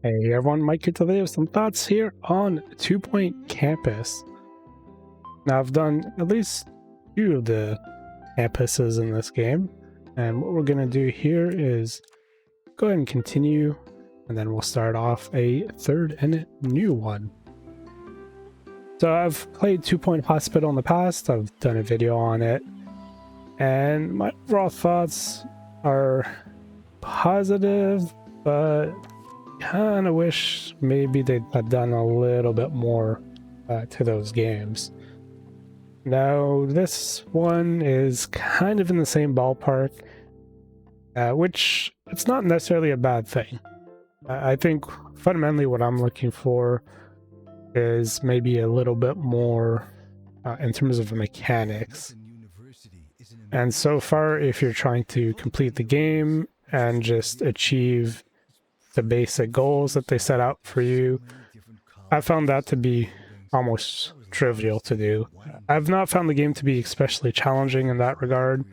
Hey everyone, Mike here today with some thoughts here on Two Point Campus. Now I've done at least two of the campuses in this game, and what we're going to do here is go ahead and continue, and then we'll start off a third and new one. So I've played Two Point Hospital in the past, I've done a video on it, and my overall thoughts are positive, but kind of wish maybe they'd have done a little bit more to those games. Now this one is kind of in the same ballpark, which it's not necessarily a bad thing. I think fundamentally what I'm looking for is maybe a little bit more in terms of the mechanics. And so far, if you're trying to complete the game and just achieve the basic goals that they set out for you, I found that to be almost trivial to do. I've not found the game to be especially challenging in that regard,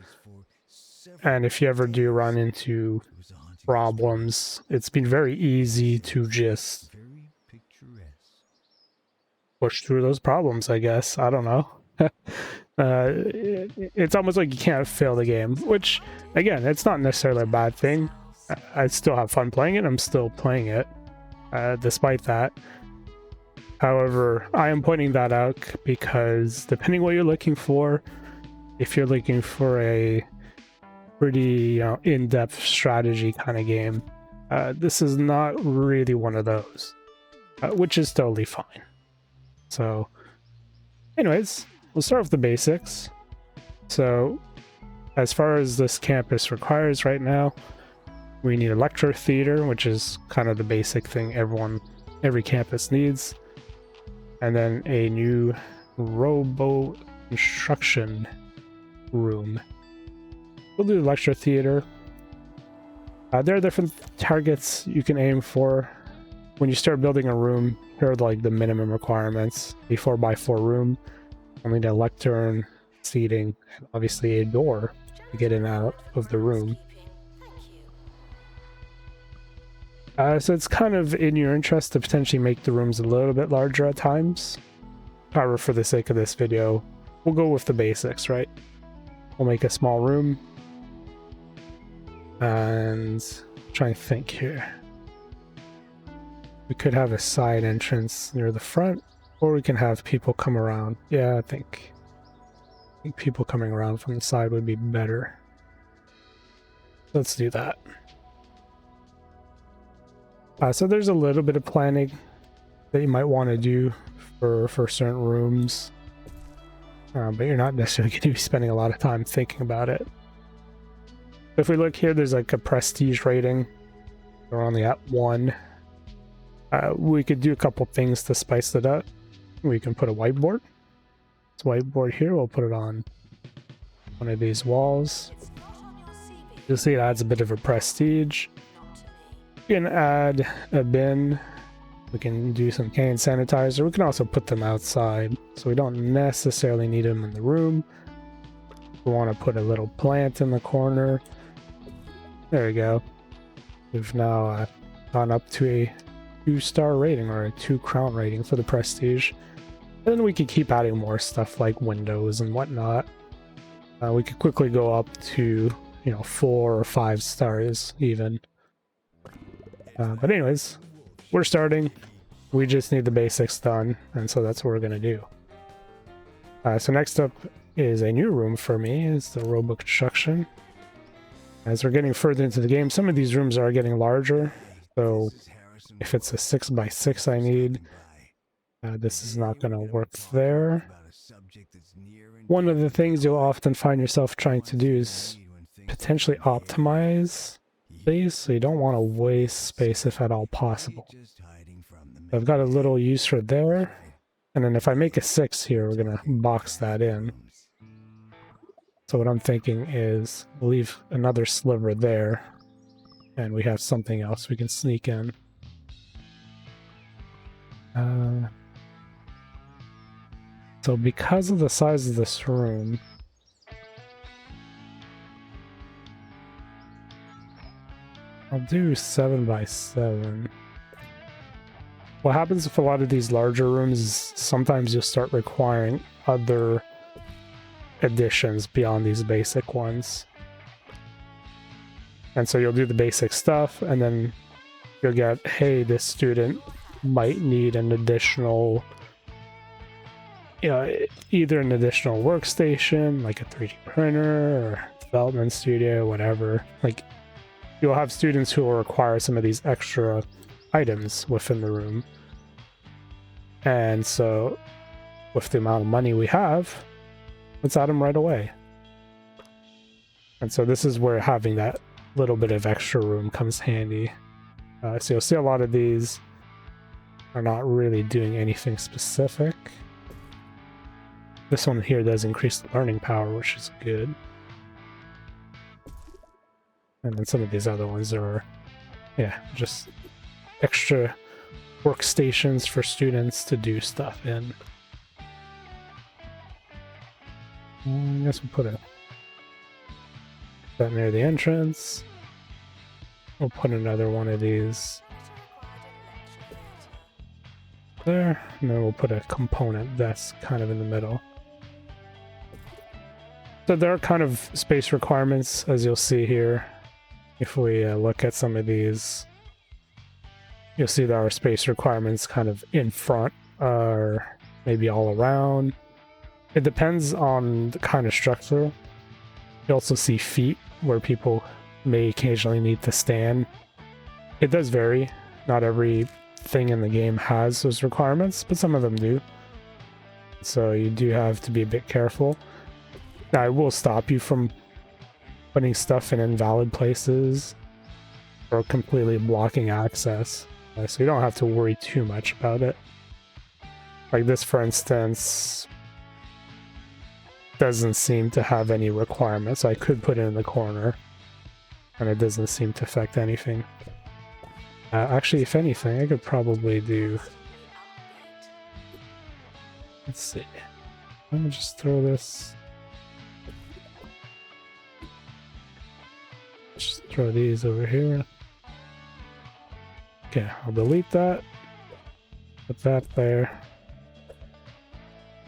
and if you ever do run into problems, it's been very easy to just push through those problems, I guess. I don't know. It's almost like you can't fail the game, which, again, it's not necessarily a bad thing. I still have fun playing it. I'm still playing it, despite that. However, I am pointing that out because depending what you're looking for, if you're looking for a pretty in-depth strategy kind of game, this is not really one of those, which is totally fine. So, anyways, we'll start with the basics. So, as far as this campus requires right now, we need a lecture theater, which is kind of the basic thing every campus needs. And then a new robo instruction room. We'll do the lecture theater. There are different targets you can aim for. When you start building a room, here are like the minimum requirements. A 4x4 room. You'll need a lectern, seating, and obviously a door to get in and out of the room. So it's kind of in your interest to potentially make the rooms a little bit larger at times. However, for the sake of this video, we'll go with the basics, right? We'll make a small room. And try and think here. We could have a side entrance near the front, or we can have people come around. Yeah, I think people coming around from the side would be better. Let's do that. So there's a little bit of planning that you might want to do for certain rooms, but you're not necessarily going to be spending a lot of time thinking about it. If we look here, there's like a prestige rating. We're only at 1. We could do a couple things to spice it up. We can put a whiteboard. This whiteboard here, we'll put it on one of these walls. You'll see it adds a bit of a prestige. We can add a bin. We can do some hand sanitizer. We can also put them outside, so we don't necessarily need them in the room. We want to put a little plant in the corner. There we go. We've now gone up to a 2-star rating, or a 2 crown rating for the prestige. And then we could keep adding more stuff like windows and whatnot. We could quickly go up to, 4 or 5 stars even. But anyways, we're starting. We just need the basics done, and so that's what we're going to do. So next up is a new room for me, is the robo construction. As we're getting further into the game, some of these rooms are getting larger, so if it's a 6x6 I need, this is not going to work there. One of the things you'll often find yourself trying to do is potentially optimize these, so you don't want to waste space if at all possible. I've got a little use for there, and then if I make a 6 here, we're going to box that in. So what I'm thinking is leave another sliver there, and we have something else we can sneak in. So because of the size of this room, I'll do 7x7. what happens with a lot of these larger rooms is sometimes you'll start requiring other additions beyond these basic ones. And so you'll do the basic stuff, and then you'll get, hey, this student might need an additional, either an additional workstation, like a 3D printer or development studio, whatever. Like, you'll have students who will require some of these extra items within the room. And so, with the amount of money we have, let's add them right away. And so this is where having that little bit of extra room comes handy. So you'll see a lot of these are not really doing anything specific. This one here does increase the learning power, which is good. And then some of these other ones are, just extra workstations for students to do stuff in. I guess we'll put that near the entrance. We'll put another one of these there, and then we'll put a component that's kind of in the middle. So there are kind of space requirements, as you'll see here. If we look at some of these, you'll see there are space requirements kind of in front or maybe all around. It depends on the kind of structure. You also see feet where people may occasionally need to stand. It does vary. Not every thing in the game has those requirements, but some of them do. So you do have to be a bit careful. Now, it will stop you from putting stuff in invalid places or completely blocking access. So you don't have to worry too much about it. Like this, for instance, doesn't seem to have any requirements. I could put it in the corner, and it doesn't seem to affect anything. Actually, if anything, I could probably do... Let's see. Let me just throw this... Just throw these over here. Okay, I'll delete that. Put that there.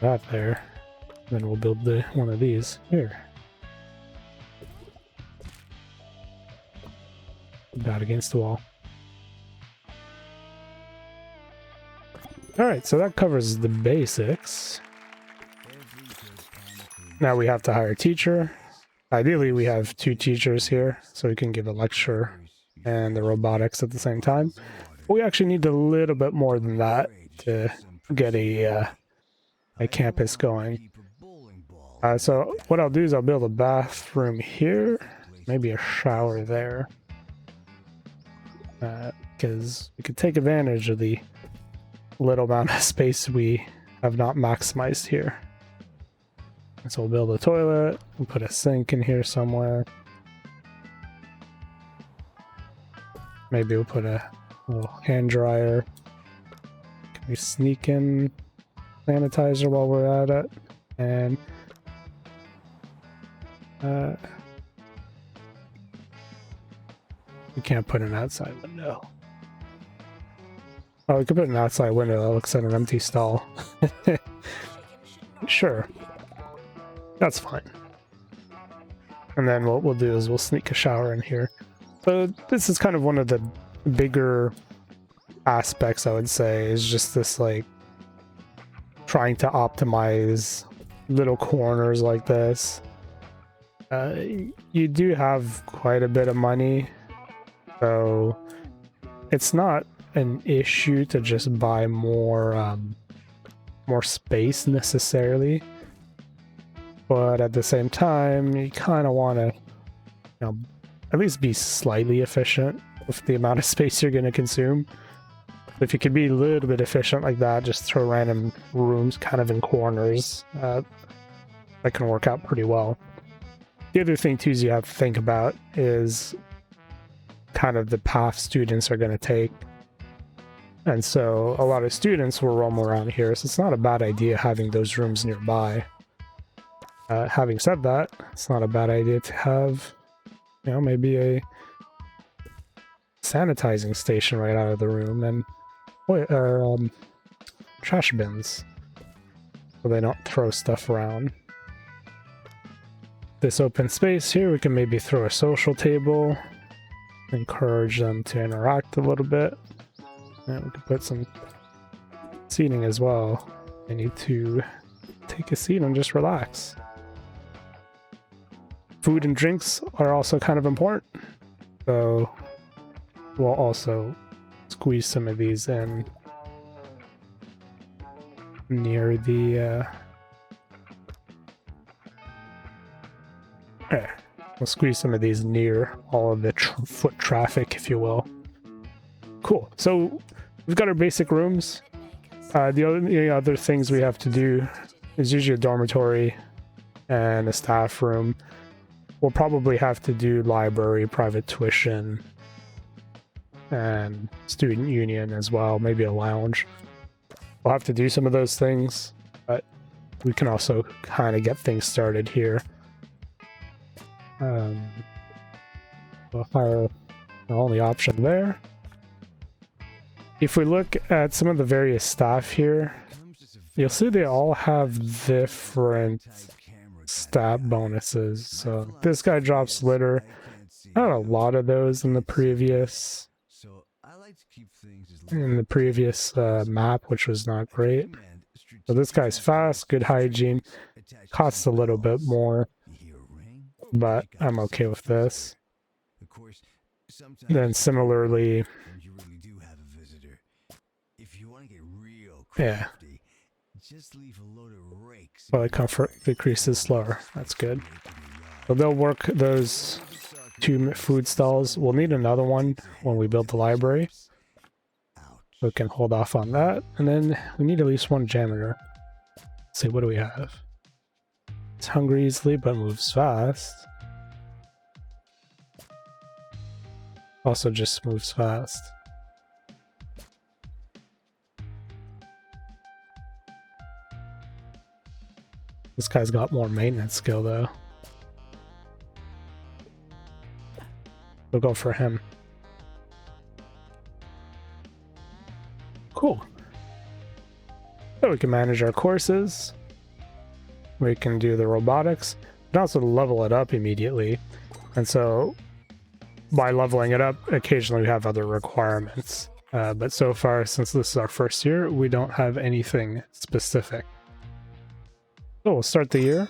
That there. Then we'll build one of these here. Put that against the wall. Alright, so that covers the basics. Now we have to hire a teacher. Ideally, we have 2 teachers here, so we can give a lecture and the robotics at the same time. But we actually need a little bit more than that to get a campus going. So what I'll do is I'll build a bathroom here, maybe a shower there, because we could take advantage of the little amount of space we have not maximized here. And so we'll build a toilet and put a sink in here somewhere. Maybe we'll put a little hand dryer. Can we sneak in sanitizer while we're at it? And we can't put an outside window. Oh, we could put an outside window that looks at an empty stall. Sure. That's fine. And then what we'll do is we'll sneak a shower in here. So this is kind of one of the bigger aspects, I would say, is just this, like, trying to optimize little corners like this. You do have quite a bit of money, so it's not an issue to just buy more space necessarily. But at the same time, you kind of want to, at least be slightly efficient with the amount of space you're going to consume. If you could be a little bit efficient like that, just throw random rooms kind of in corners, that can work out pretty well. The other thing, too, is you have to think about is kind of the path students are going to take. And so a lot of students will roam around here, so it's not a bad idea having those rooms nearby. Having said that, it's not a bad idea to have, maybe a sanitizing station right out of the room. And trash bins, so they don't throw stuff around. This open space here, we can maybe throw a social table, encourage them to interact a little bit, and we can put some seating as well. They need to take a seat and just relax. Food and drinks are also kind of important, so we'll also squeeze some of these in near the we'll squeeze some of these near all of the foot traffic, if you will. Cool. So we've got our basic rooms. The other things we have to do is usually a dormitory and a staff room. We'll probably have to do library, private tuition, and student union as well, maybe a lounge. We'll have to do some of those things, but we can also kind of get things started here. We'll hire the only option there. If we look at some of the various staff here, you'll see they all have different stat bonuses. So this guy drops litter. I had a lot of those in the previous map, which was not great. So this guy's fast, good hygiene, costs a little bit more, but I'm okay with this. Then similarly, yeah, well, the comfort decreases slower. That's good. So they'll work those 2 food stalls. We'll need another one when we build the library. So we can hold off on that. And then we need at least 1 janitor. Let's see, what do we have? It's hungry easily, but moves fast. Also just moves fast. This guy's got more maintenance skill, though. We'll go for him. Cool. So we can manage our courses. We can do the robotics. We can also level it up immediately. And so by leveling it up, occasionally we have other requirements. But so far, since this is our first year, we don't have anything specific. So we'll start the year.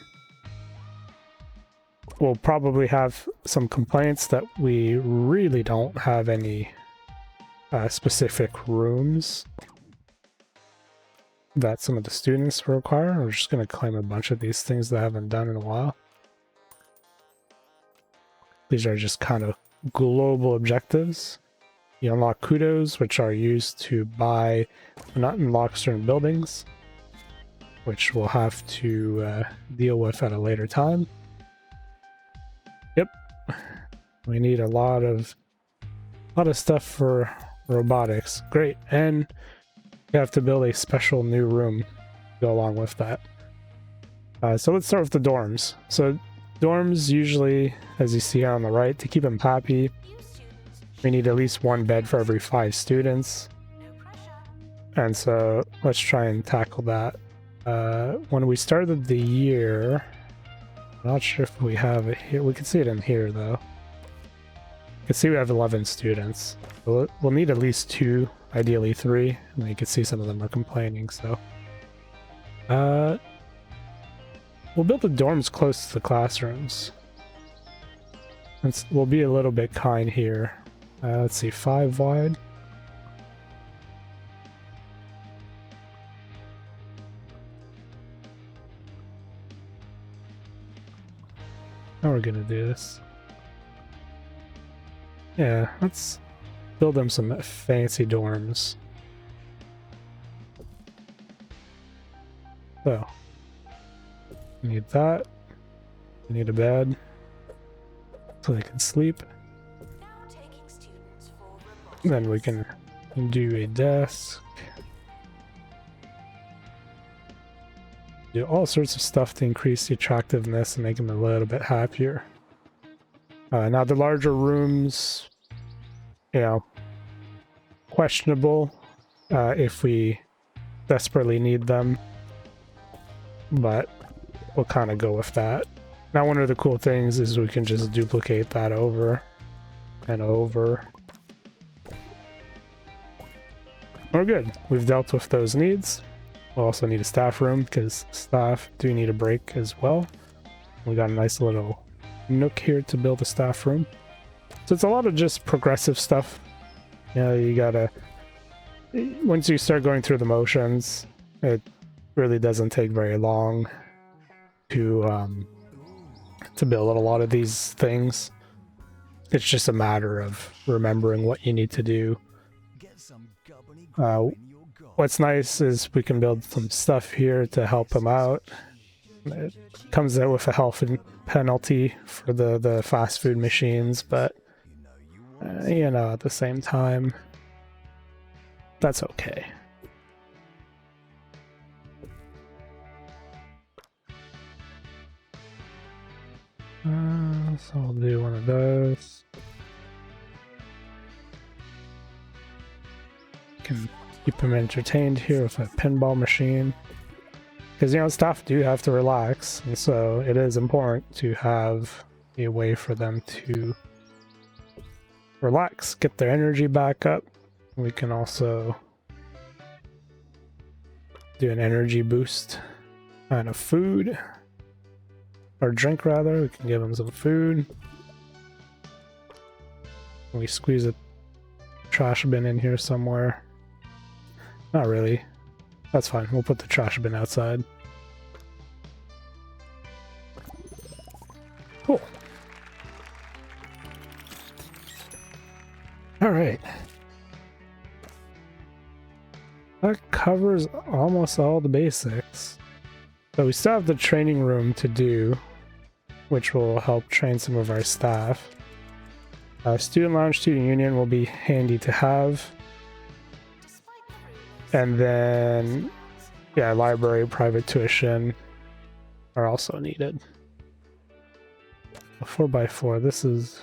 We'll probably have some complaints that we really don't have any specific rooms that some of the students require. We're just going to claim a bunch of these things that I haven't done in a while. These are just kind of global objectives. You unlock kudos, which are used to buy, not unlock certain buildings, which we'll have to deal with at a later time. Yep, we need a lot of stuff for robotics. Great, and we have to build a special new room to go along with that. So let's start with the dorms. So dorms usually, as you see here on the right, to keep them happy, we need at least 1 bed for every 5 students. And so let's try and tackle that. When we started the year, I'm not sure if we have it here. We can see it in here, though. You can see we have 11 students. We'll need at least 2, ideally 3. And you can see some of them are complaining, so. We'll build the dorms close to the classrooms. We'll be a little bit kind here. Let's see, 5 wide. How are we gonna do this? Yeah, let's build them some fancy dorms. So, we need that. We need a bed so they can sleep. Then we can do a desk. Do all sorts of stuff to increase the attractiveness and make them a little bit happier. Now the larger rooms, you know, questionable if we desperately need them, but we'll kind of go with that. Now, one of the cool things is we can just duplicate that over and over. We're good. We've dealt with those needs. We'll also need a staff room because staff do need a break as well. We got a nice little nook here to build a staff room. So it's a lot of just progressive stuff. You know, you gotta... Once you start going through the motions, it really doesn't take very long to build a lot of these things. It's just a matter of remembering what you need to do. What's nice is we can build some stuff here to help him out. It comes out with a health penalty for the fast food machines, but you know, at the same time, that's okay. So I'll do one of those. Can keep them entertained here with a pinball machine. Because, you know, staff do have to relax, and so it is important to have a way for them to relax, get their energy back up. We can also do an energy boost kind of food. Or drink, rather. We can give them some food. We squeeze a trash bin in here somewhere. Not really. That's fine. We'll put the trash bin outside. Cool. Alright. That covers almost all the basics. So we still have the training room to do, which will help train some of our staff. Student lounge, student union will be handy to have. And then, yeah, library, private tuition are also needed. A 4x4, this is,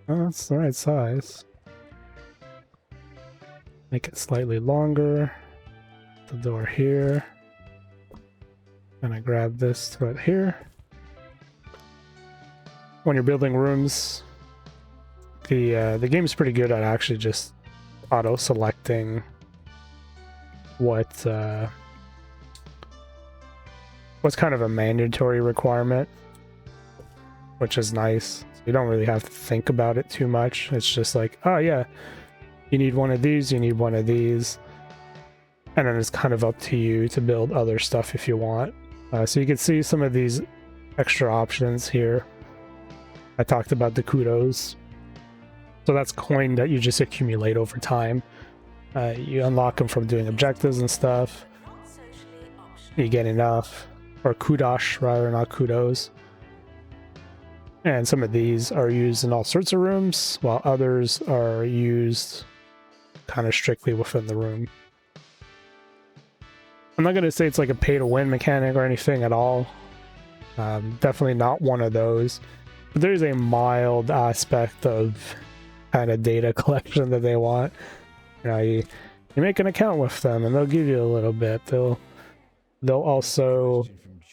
oh, that's the right size. Make it slightly longer. The door here. And I grab this right here. When you're building rooms, the game's pretty good at actually just auto-selecting what's kind of a mandatory requirement, which is nice. You don't really have to think about it too much. It's just like, oh yeah, you need one of these, you need one of these, and then it's kind of up to you to build other stuff if you want. So you can see some of these extra options here. I talked about the kudos. So that's coin that you just accumulate over time. You unlock them from doing objectives and stuff. You get enough, or kudosh rather, not kudos. And some of these are used in all sorts of rooms, while others are used kind of strictly within the room. I'm not going to say it's like a pay-to-win mechanic or anything at all. Definitely not one of those. But there's a mild aspect of kind of data collection that they want. You know, you make an account with them and they'll give you a little bit. They'll also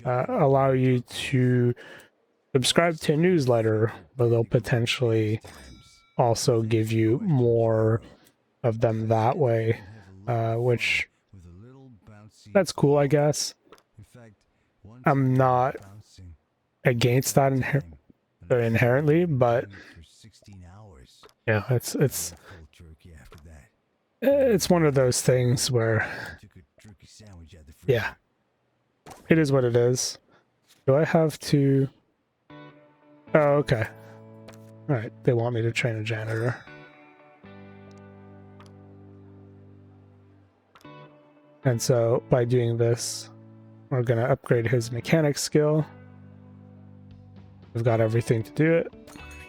allow you to subscribe to a newsletter, but they'll potentially also give you more of them that way, which that's cool, I guess. I'm not against that inherently, but yeah, it's one of those things where, yeah, it is what it is. Do I have to? Oh, okay. All right, they want me to train a janitor. And so by doing this, we're going to upgrade his mechanic skill. We've got everything to do it.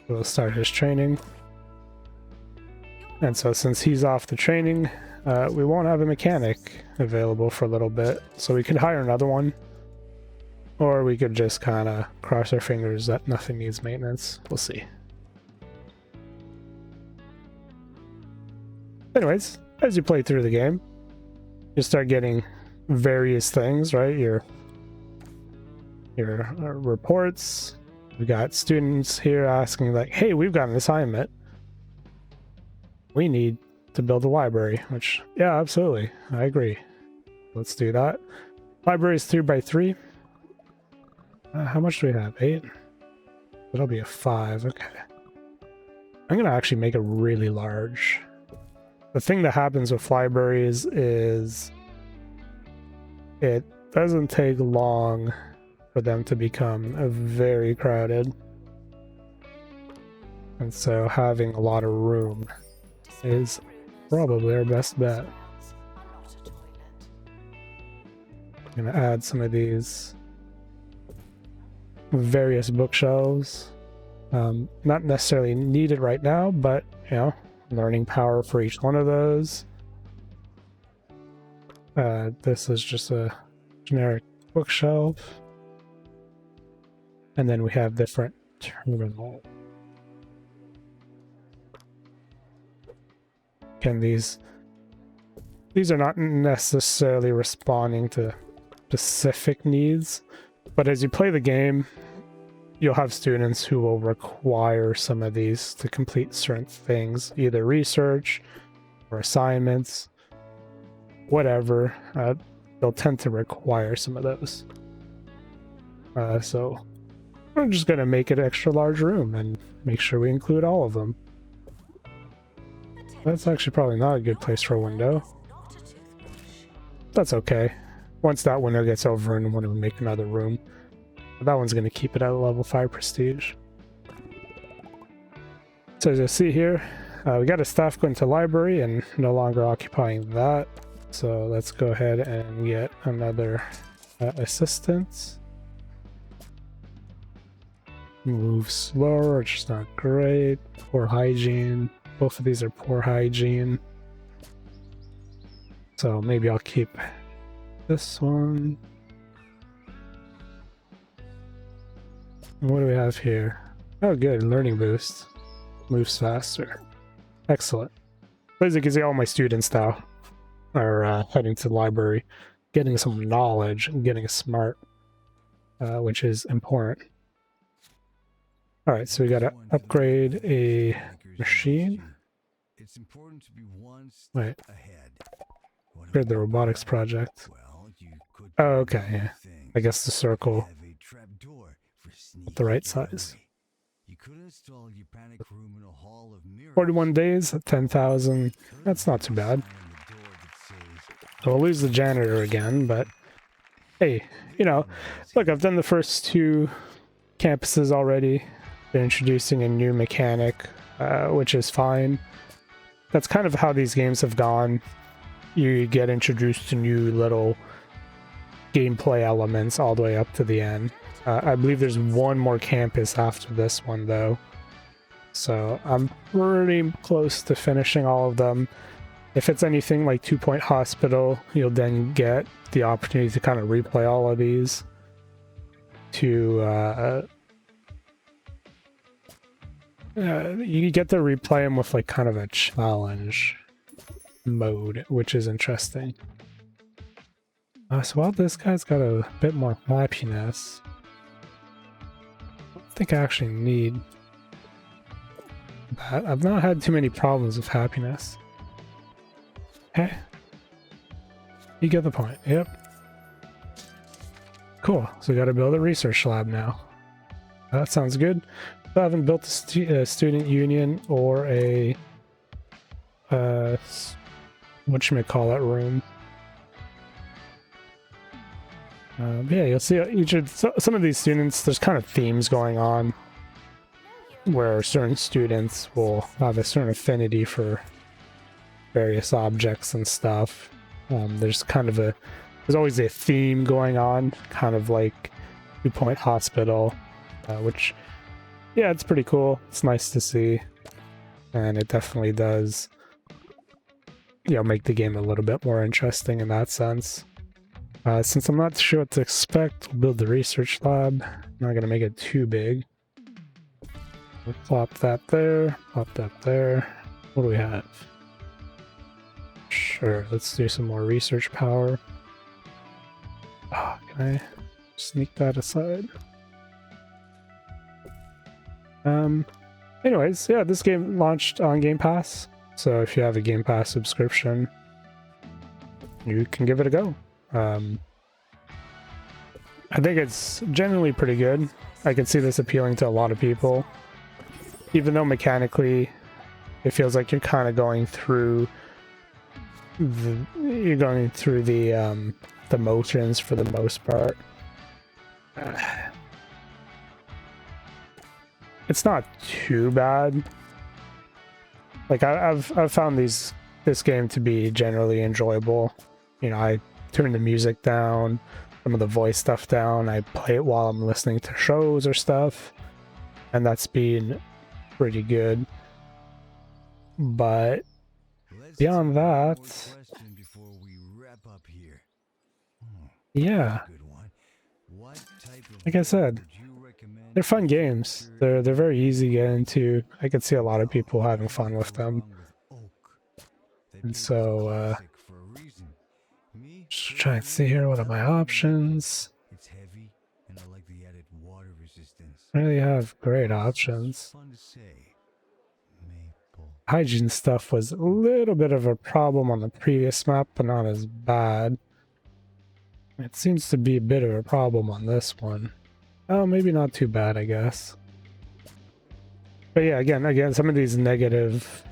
We'll start his training. And so since he's off the training, we won't have a mechanic available for a little bit. So we could hire another one. Or we could just kind of cross our fingers that nothing needs maintenance. We'll see. Anyways, as you play through the game, you start getting various things, right? Your reports. We got students here asking like, hey, we've got an assignment. We need to build a library, which, yeah, absolutely. I agree. Let's do that. Library is 3x3. How much do we have? 8? That'll be a 5. Okay. I'm going to actually make it really large. The thing that happens with libraries is it doesn't take long for them to become very crowded. And so having a lot of room is probably our best bet. I'm going to add some of these various bookshelves. Not necessarily needed right now, but, you know, learning power for each one of those. This is just a generic bookshelf. And then we have different terminals. Again, these are not necessarily responding to specific needs, but as you play the game, you'll have students who will require some of these to complete certain things, either research or assignments, whatever. They'll tend to require some of those. So we're just going to make it extra large room and make sure we include all of them. That's actually probably not a good place for a window. That's okay. Once that window gets over and when we make another room, that one's going to keep it at a level 5 prestige. So as you see here, we got a staff going to library and no longer occupying that. So let's go ahead and get another assistant. Move slower, which is not great. Poor hygiene. Both of these are poor hygiene. So maybe I'll keep this one. And what do we have here? Oh, good. Learning boost. Moves faster. Excellent. As you can see, all my students now are heading to the library, getting some knowledge and getting smart, which is important. All right, so we got to upgrade a machine. It's important to be one Wait. step ahead. Upgrade the robotics project. Oh, okay, yeah. I guess the circle at the right size. You could install your panic room in a hall of mirrors. 41 days at 10,000. That's not too bad. So we'll lose the janitor again, but hey, you know, look, I've done the first 2 campuses already. They're introducing a new mechanic, which is fine. That's kind of how these games have gone. You get introduced to new little gameplay elements all the way up to the end. I believe there's one more campus after this one, though. So I'm pretty close to finishing all of them. If it's anything like 2 Point Hospital, you'll then get the opportunity to kind of replay all of these to you get to replay them with like kind of a challenge mode, which is interesting. So while this guy's got a bit more happiness, I don't think I actually need that. I've not had too many problems with happiness. Okay. You get the point. Yep. Cool. So we got to build a research lab now. That sounds good. I haven't built a student union or a whatchamacallit room. Yeah, you'll see some of these students, there's kind of themes going on where certain students will have a certain affinity for various objects and stuff. There's always a theme going on, kind of like 2 Point Hospital, which, yeah, it's pretty cool. It's nice to see, and it definitely does, you know, make the game a little bit more interesting in that sense. Since I'm not sure what to expect, we'll build the research lab. I'm not going to make it too big. We'll plop that there, plop that there. What do we have? Sure, let's do some more research power. Can I sneak that aside? Anyways, yeah, this game launched on Game Pass. So if you have a Game Pass subscription, you can give it a go. I think it's generally pretty good. I can see this appealing to a lot of people. Even though mechanically, it feels like you're kind of going through the motions for the most part. It's not too bad. Like I've found this game to be generally enjoyable. You know, I turn the music down, some of the voice stuff down. I play it while I'm listening to shows or stuff, and that's been pretty good. But beyond that, yeah, like I said, they're fun games. They're very easy to get into. I could see a lot of people having fun with them. And so, just try and see here. What are my options? I really have great options. Hygiene stuff was a little bit of a problem on the previous map, but not as bad. It seems to be a bit of a problem on this one. Oh, maybe not too bad, I guess. But yeah, again, some of these negative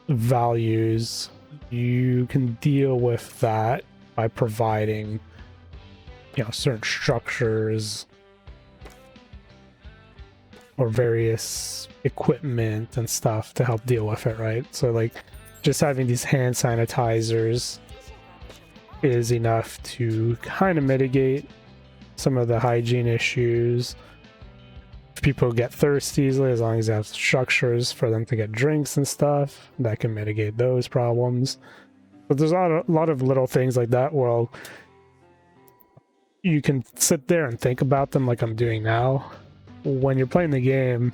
values, you can deal with that by providing, you know, certain structures or various equipment and stuff to help deal with it, right? So like just having these hand sanitizers is enough to kind of mitigate some of the hygiene issues. If people get thirsty easily, as long as they have structures for them to get drinks and stuff, that can mitigate those problems. But there's a lot of little things like that where you can sit there and think about them like I'm doing now. When you're playing the game,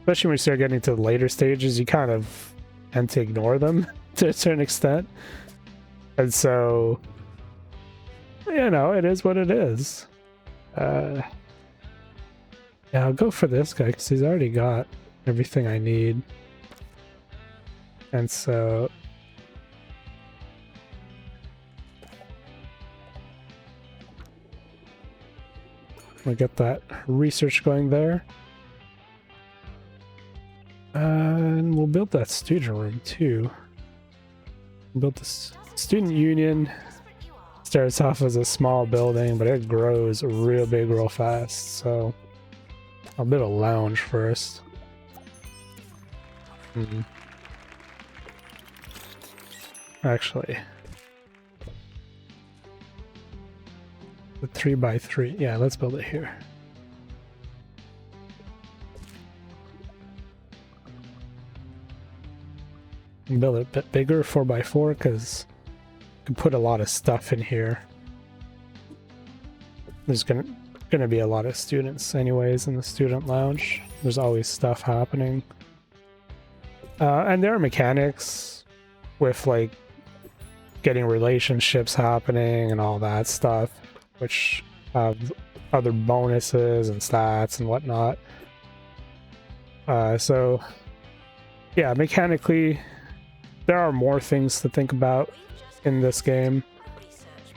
especially when you start getting to the later stages, you kind of tend to ignore them to a certain extent. And so, you know, it is what it is. Yeah, I'll go for this guy because he's already got everything I need. And so we'll get that research going there. And we'll build that student room too. We'll build this student union. Starts off as a small building, but it grows real big real fast. So I'll build a lounge first. Actually, the 3x3. Yeah, let's build it here. Build it a bit bigger, 4x4, because you can put a lot of stuff in here. There's gonna be a lot of students anyways in the student lounge. There's always stuff happening. And there are mechanics with like getting relationships happening and all that stuff, which have other bonuses and stats and whatnot. So yeah, mechanically there are more things to think about in this game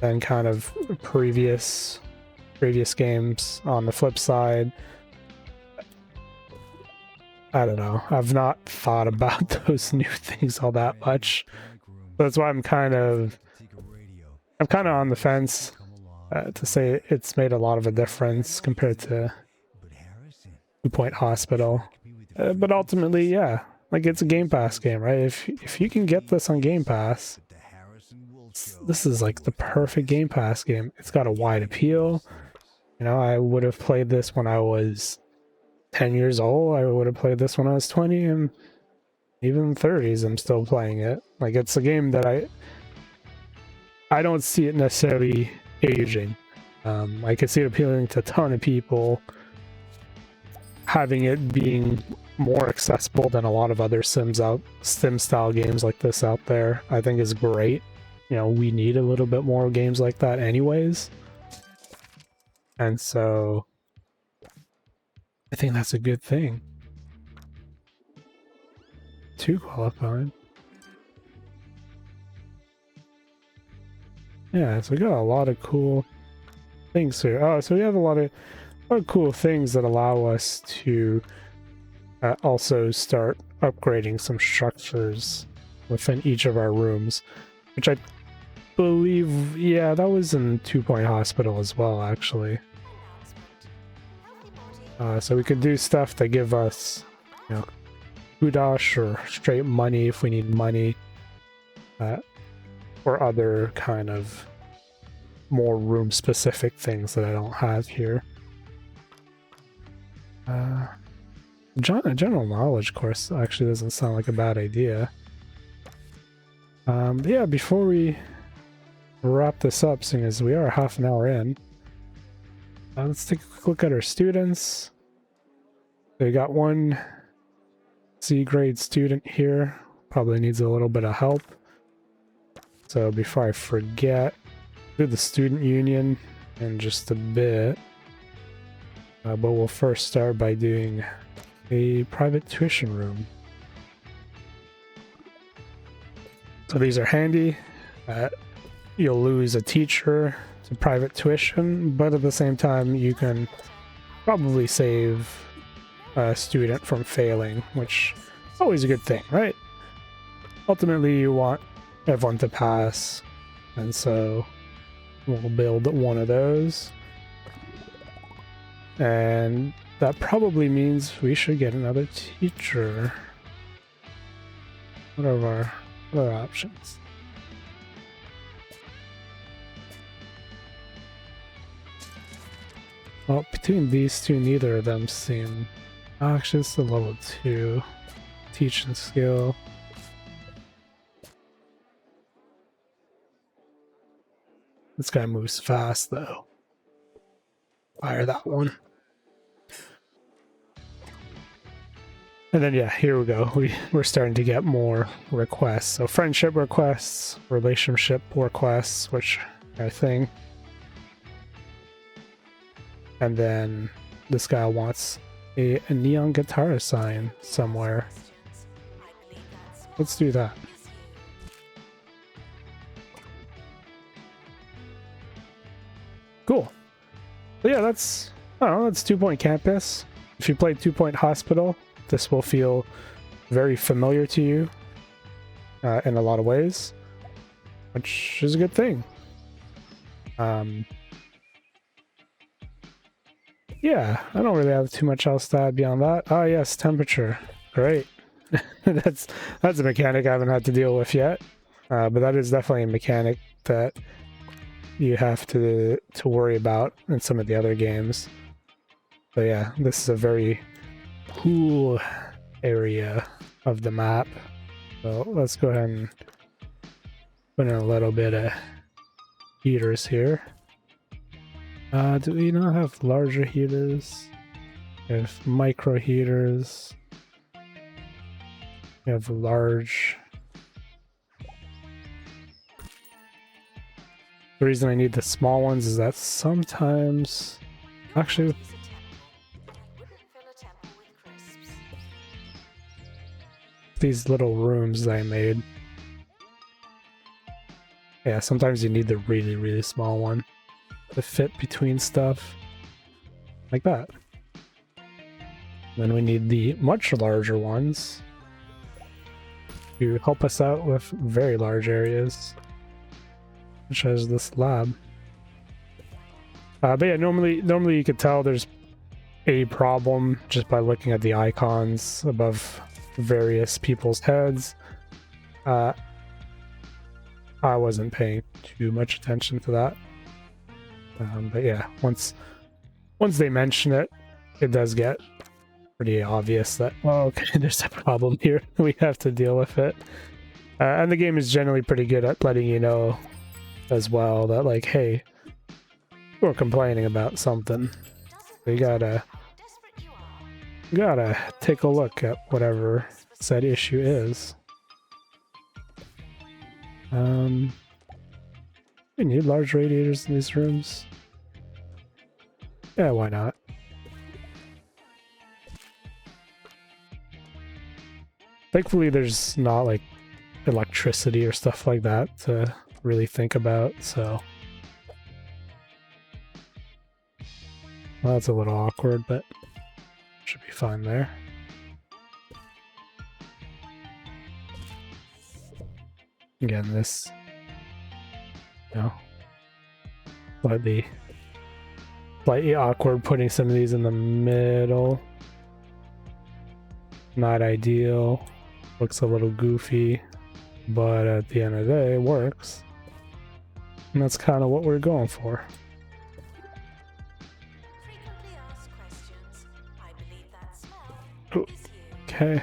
than kind of previous games. On the flip side, I don't know, I've not thought about those new things all that much. That's why I'm kind of on the fence to say it's made a lot of a difference compared to Two Point Hospital. But ultimately, yeah, like it's a Game Pass game, right? If you can get this on Game Pass, this is like the perfect Game Pass game. It's got a wide appeal. You know, I would have played this when I was 10 years old. I would have played this when I was 20, and even 30s, I'm still playing it. Like, it's a game that I don't see it necessarily aging. I could see it appealing to a ton of people, having it being more accessible than a lot of other sim style games like this out there, I think is great. You know, we need a little bit more games like that anyways. And so I think that's a good thing. 2 qualified. Yeah, so we got a lot of cool things here. Oh, so we have a lot of cool things that allow us to also start upgrading some structures within each of our rooms, which I believe, yeah, that was in 2 Point Hospital as well, actually. So we could do stuff that give us, you know, kudosh or straight money if we need money, or other kind of more room-specific things that I don't have here. General knowledge course actually doesn't sound like a bad idea. But yeah, before we wrap this up, seeing as we are half an hour in, let's take a quick look at our students. We got one C grade student here, probably needs a little bit of help. So before I forget, do the student union in just a bit. But we'll first start by doing a private tuition room. So these are handy. You'll lose a teacher to private tuition, but at the same time you can probably save a student from failing, which is always a good thing, right? Ultimately you want everyone to pass, and so we'll build one of those. And that probably means we should get another teacher. What are our other options? Well, between these two, neither of them seem... Oh, actually, it's a level 2 teaching skill. This guy moves fast, though. Fire that one. And then, yeah, here we go. We're starting to get more requests. So friendship requests, relationship requests, which are a thing. And then this guy wants a neon guitar sign somewhere. Let's do that. Cool. But yeah, that's 2 Point Campus. If you played 2 Point Hospital, this will feel very familiar to you in a lot of ways, which is a good thing. Yeah, I don't really have too much else to add beyond that. Oh yes, temperature. Great. That's a mechanic I haven't had to deal with yet, but that is definitely a mechanic that you have to worry about in some of the other games. But yeah, this is a very cool area of the map. So let's go ahead and put in a little bit of heaters here. Do we not have larger heaters? We have micro heaters. We have large. The reason I need the small ones is that sometimes, actually, these little rooms that I made, yeah, sometimes you need the really, really small one to fit between stuff like that. Then we need the much larger ones to help us out with very large areas, such as this lab. But yeah, normally you could tell there's a problem just by looking at the icons above various people's heads. I wasn't paying too much attention to that. But yeah, once they mention it, it does get pretty obvious that, well, okay, there's a problem here. We have to deal with it. And the game is generally pretty good at letting you know as well that, like, hey, we're complaining about something. We gotta gotta take a look at whatever said issue is. We need large radiators in these rooms. Yeah, why not? Thankfully, there's not like electricity or stuff like that to really think about, so. Well, that's a little awkward, but should be fine there. Again, this, you know, slightly awkward putting some of these in the middle. Not ideal. Looks a little goofy, but at the end of the day, it works. And that's kind of what we're going for. Frequently asked questions. I believe that smell Oh, is you. okay.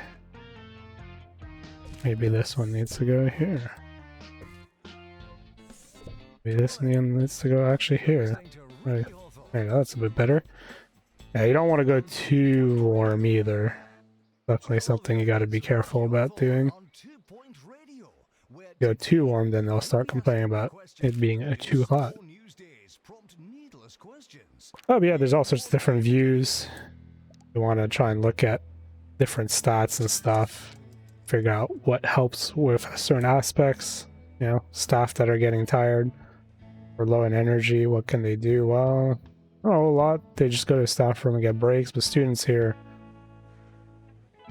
Maybe this one needs to go here. Maybe this one needs to go actually here. Right. There you go, that's a bit better. Yeah, you don't want to go too warm either. Definitely something you got to be careful about doing. Go too warm, then they'll start complaining about it being too hot. Oh, but yeah, there's all sorts of different views. You want to try and look at different stats and stuff. Figure out what helps with certain aspects. You know, staff that are getting tired or low in energy, what can they do? Well, not a whole lot. They just go to the staff room and get breaks, but students here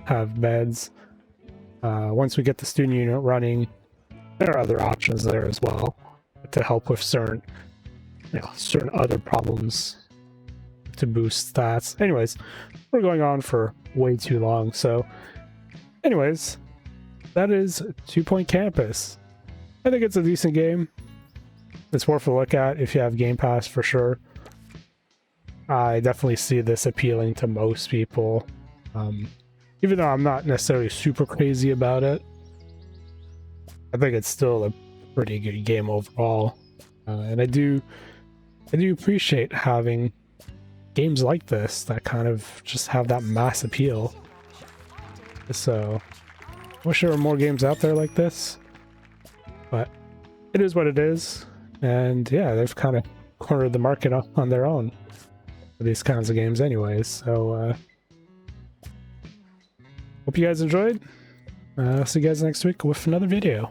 have beds. Once we get the student unit running, there are other options there as well to help with certain other problems to boost stats. Anyways, we're going on for way too long. So anyways, that is 2 Point Campus. I think it's a decent game. It's worth a look at if you have Game Pass for sure. I definitely see this appealing to most people. Even though I'm not necessarily super crazy about it, I think it's still a pretty good game overall. And I do appreciate having games like this that kind of just have that mass appeal. So, I wish there were more games out there like this, but it is what it is. And yeah, they've kind of cornered the market on their own for these kinds of games anyways. So, hope you guys enjoyed. See you guys next week with another video.